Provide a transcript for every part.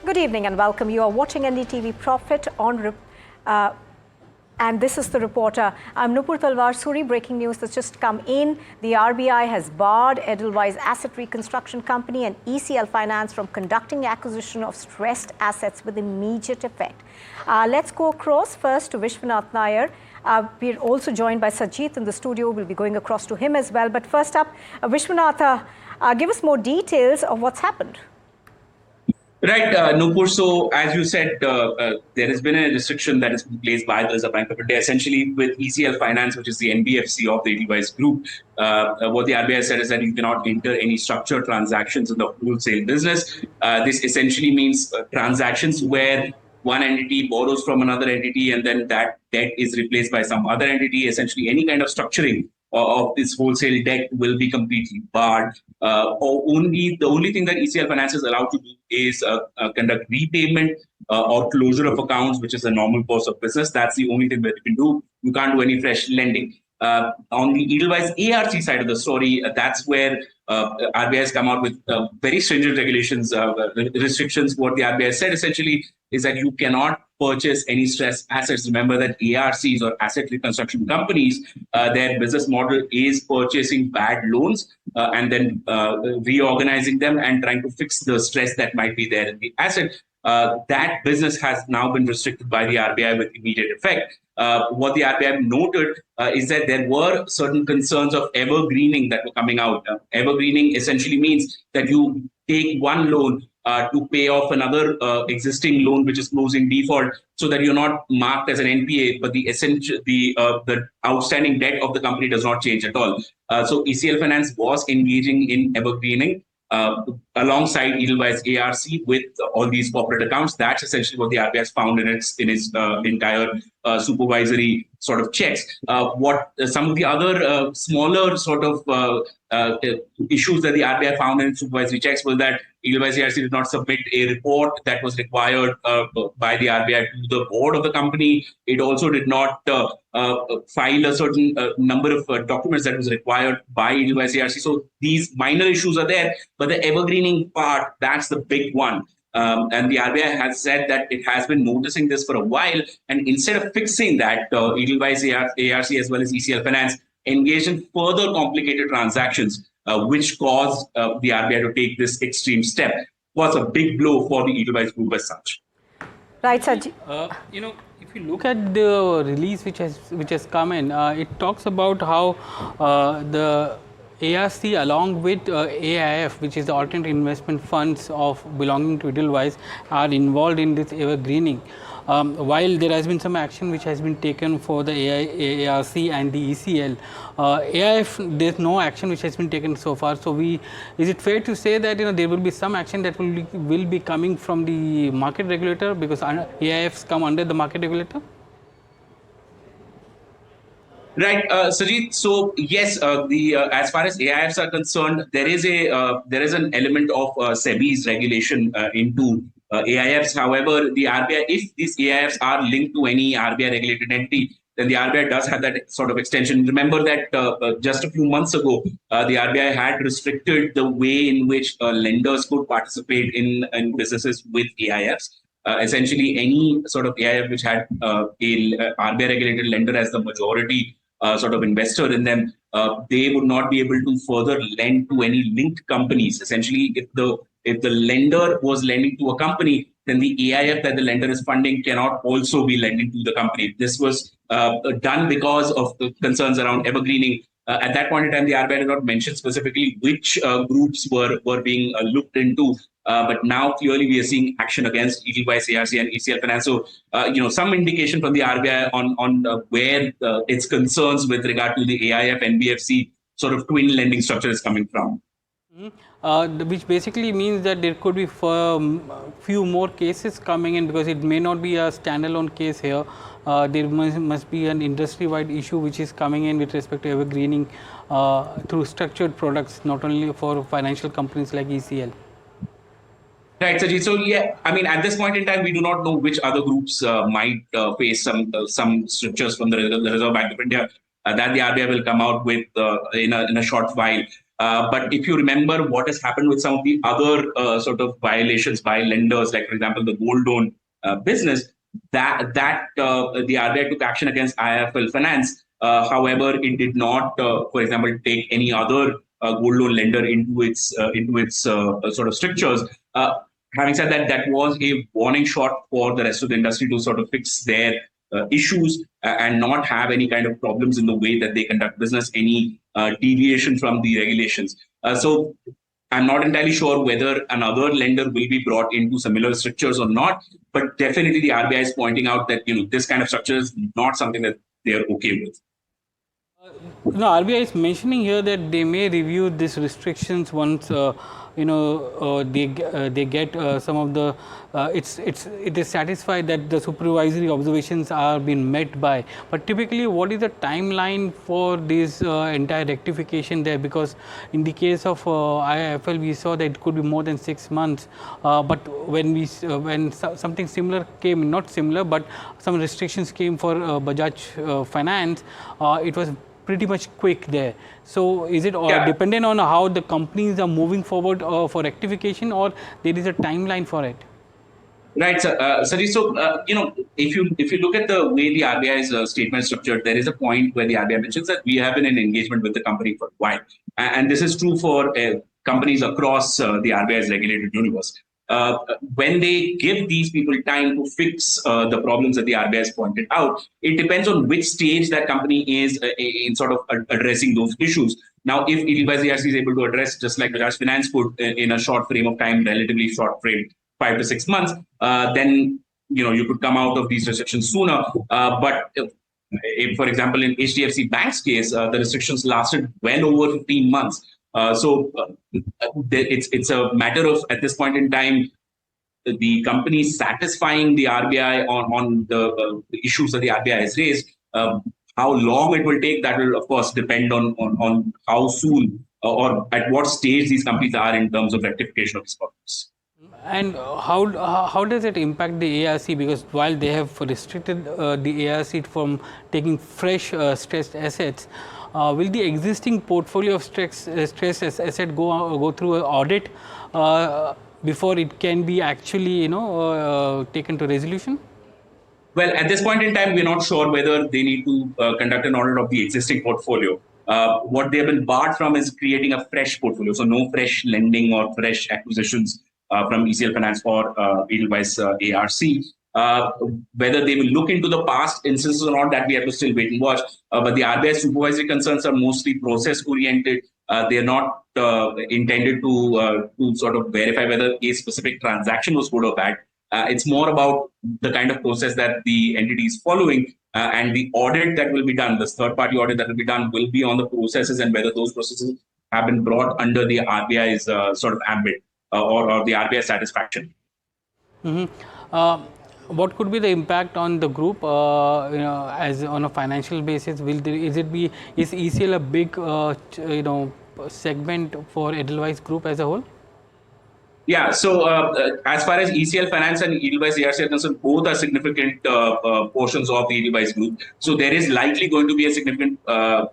Good evening and welcome. You are watching NDTV Profit on and this is the reporter. I'm Nupur Talwar Suri. Breaking news that's just come in. The RBI has barred Edelweiss Asset Reconstruction Company and ECL Finance from conducting acquisition of stressed assets with immediate effect. Let's go across first to Vishwanath Nair. We're also joined by Sajith in the studio. We'll be going across to him as well. But first up, Vishwanath, give us more details of what's happened. Right, Nupur. So, as you said, there has been a restriction that has been placed by the Reserve Bank of India, essentially with ECL Finance, which is the NBFC of the Edelweiss Group. What the RBI said is that you cannot enter any structured transactions in the wholesale business. This essentially means transactions where one entity borrows from another entity and then that debt is replaced by some other entity. Essentially, any kind of structuring of this wholesale debt will be completely barred. The only thing that ECL Finance is allowed to do is conduct repayment or closure of accounts, which is a normal course of business. That's the only thing that you can do. You can't do any fresh lending. On the Edelweiss ARC side of the story, that's where RBI has come out with very stringent regulations, restrictions. What the RBI said essentially is that you cannot purchase any stressed assets. Remember that ARCs or asset reconstruction companies, their business model is purchasing bad loans and then reorganizing them and trying to fix the stress that might be there in the asset. That business has now been restricted by the RBI with immediate effect. What the RBI noted is that there were certain concerns of evergreening that were coming out. Evergreening essentially means that you take one loan to pay off another existing loan which is closing default, so that you're not marked as an NPA, but the outstanding debt of the company does not change at all. So ECL Finance was engaging in evergreening alongside Edelweiss ARC with all these corporate accounts. That's essentially what the RBI has found in its entire supervisory sort of checks. What some of the other smaller sort of issues that the RBI found in supervisory checks was that Edelweiss ARC did not submit a report that was required by the RBI to the board of the company. It also did not file a certain number of documents that was required by Edelweiss ARC. So these minor issues are there, but the evergreening part, that's the big one. And the RBI has said that it has been noticing this for a while, and instead of fixing that, Edelweiss ARC as well as ECL Finance engaged in further complicated transactions, which caused the RBI to take this extreme step. It was a big blow for the Edelweiss Group as such. Right, Sajid. If you look at the release which has come in, it talks about how the ARC along with AIF, which is the alternate investment funds of belonging to Edelweiss, are involved in this evergreening. While there has been some action which has been taken for the ARC and the ECL, AIF, there's no action which has been taken so far. So is it fair to say that there will be some action that will be coming from the market regulator, because AIFs come under the market regulator? Right, Sajid. So yes, as far as AIFs are concerned, there is an element of SEBI's regulation into AIFs. However, the RBI, if these AIFs are linked to any RBI regulated entity, then the RBI does have that sort of extension. Remember that just a few months ago, the RBI had restricted the way in which lenders could participate in businesses with AIFs. Essentially, any sort of AIF which had a RBI regulated lender as the majority sort of investor in them, they would not be able to further lend to any linked companies. Essentially, if the lender was lending to a company, then the AIF that the lender is funding cannot also be lending to the company. This was done because of the concerns around evergreening. At that point in time, the RBI did not mention specifically which groups were being looked into. But now clearly we are seeing action against Edelweiss ARC and ECL Finance. So, some indication from the RBI on where its concerns with regard to the AIF NBFC sort of twin lending structure is coming from. Which basically means that there could be few more cases coming in, because it may not be a standalone case here. There must be an industry-wide issue which is coming in with respect to evergreening through structured products, not only for financial companies like ECL. Right, Sajid. So, yeah, I mean, at this point in time, we do not know which other groups might face some strictures from the Reserve Bank of India that the RBI will come out with in a short while. But if you remember what has happened with some of the other sort of violations by lenders, like for example the gold loan business, that the RBI took action against IIFL Finance. However, it did not, for example, take any other gold loan lender into its sort of strictures. Having said that, that was a warning shot for the rest of the industry to sort of fix their issues and not have any kind of problems in the way that they conduct business, any deviation from the regulations. So I'm not entirely sure whether another lender will be brought into similar structures or not, but definitely the RBI is pointing out that this kind of structure is not something that they are okay with. No, RBI is mentioning here that they may review these restrictions once they get some of the it is satisfied that the supervisory observations are being met by. But typically, what is the timeline for this entire rectification there? Because in the case of IIFL, we saw that it could be more than 6 months. But when something similar came, not similar, but some restrictions came for Bajaj Finance, it was pretty much quick there. So is it dependent on how the companies are moving forward for rectification, or there is a timeline for it? Right, Sajid. So if you look at the way the RBI's statement is structured, there is a point where the RBI mentions that we have been in engagement with the company for a while, and this is true for companies across the RBI's regulated universe. When they give these people time to fix the problems that the RBI has pointed out, it depends on which stage that company is in sort of addressing those issues. Now, if Edelweiss ARC is able to address, just like Bajaj Finance could, in a short frame of time, relatively short frame, 5 to 6 months, then you could come out of these restrictions sooner. But if, for example, in HDFC Bank's case, the restrictions lasted well over 15 months. So it's a matter of, at this point in time, the company satisfying the RBI on the issues that the RBI has raised. How long it will take, that will of course depend on how soon or at what stage these companies are in terms of rectification of these problems. And how does it impact the ARC? Because while they have restricted the ARC from taking fresh stressed assets, will the existing portfolio of stressed asset go through an audit before it can be actually taken to resolution? Well, at this point in time, we're not sure whether they need to conduct an audit of the existing portfolio. What they have been barred from is creating a fresh portfolio, so no fresh lending or fresh acquisitions from ECL Finance for Edelweiss ARC. Whether they will look into the past instances or not, that we have to still wait and watch. But the RBI supervisory concerns are mostly process-oriented. They are not intended to sort of verify whether a specific transaction was good or bad. It's more about the kind of process that the entity is following, and the audit that will be done, this third-party audit that will be done, will be on the processes and whether those processes have been brought under the RBI's sort of ambit or the RBI satisfaction. Mm-hmm. What could be the impact on the group, as on a financial basis? Is ECL a big, segment for Edelweiss Group as a whole? Yeah, so as far as ECL Finance and Edelweiss ARC are concerned, both are significant portions of the Edelweiss Group. So there is likely going to be a significant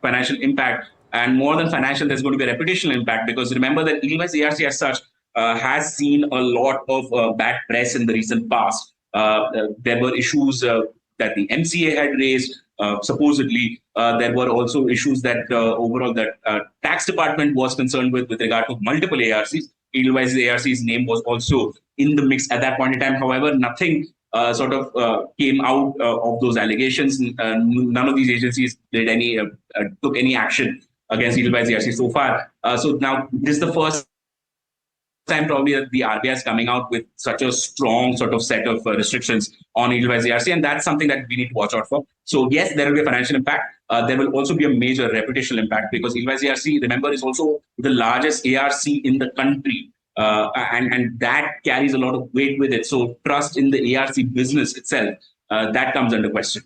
financial impact, and more than financial, there's going to be a reputational impact, because remember that Edelweiss ARC as such has seen a lot of bad press in the recent past. There were issues that the MCA had raised. Supposedly, there were also issues that overall that tax department was concerned with regard to multiple ARCs. Edelweiss ARC's name was also in the mix at that point in time. However, nothing sort of came out of those allegations. None of these agencies did took any action against Edelweiss ARC so far. So now this is the first time probably that the RBI is coming out with such a strong sort of set of restrictions on Edelweiss ARC, and that's something that we need to watch out for. So yes, there will be a financial impact. There will also be a major reputational impact, because Edelweiss ARC, remember, is also the largest ARC in the country, and that carries a lot of weight with it. So trust in the ARC business itself, that comes under question.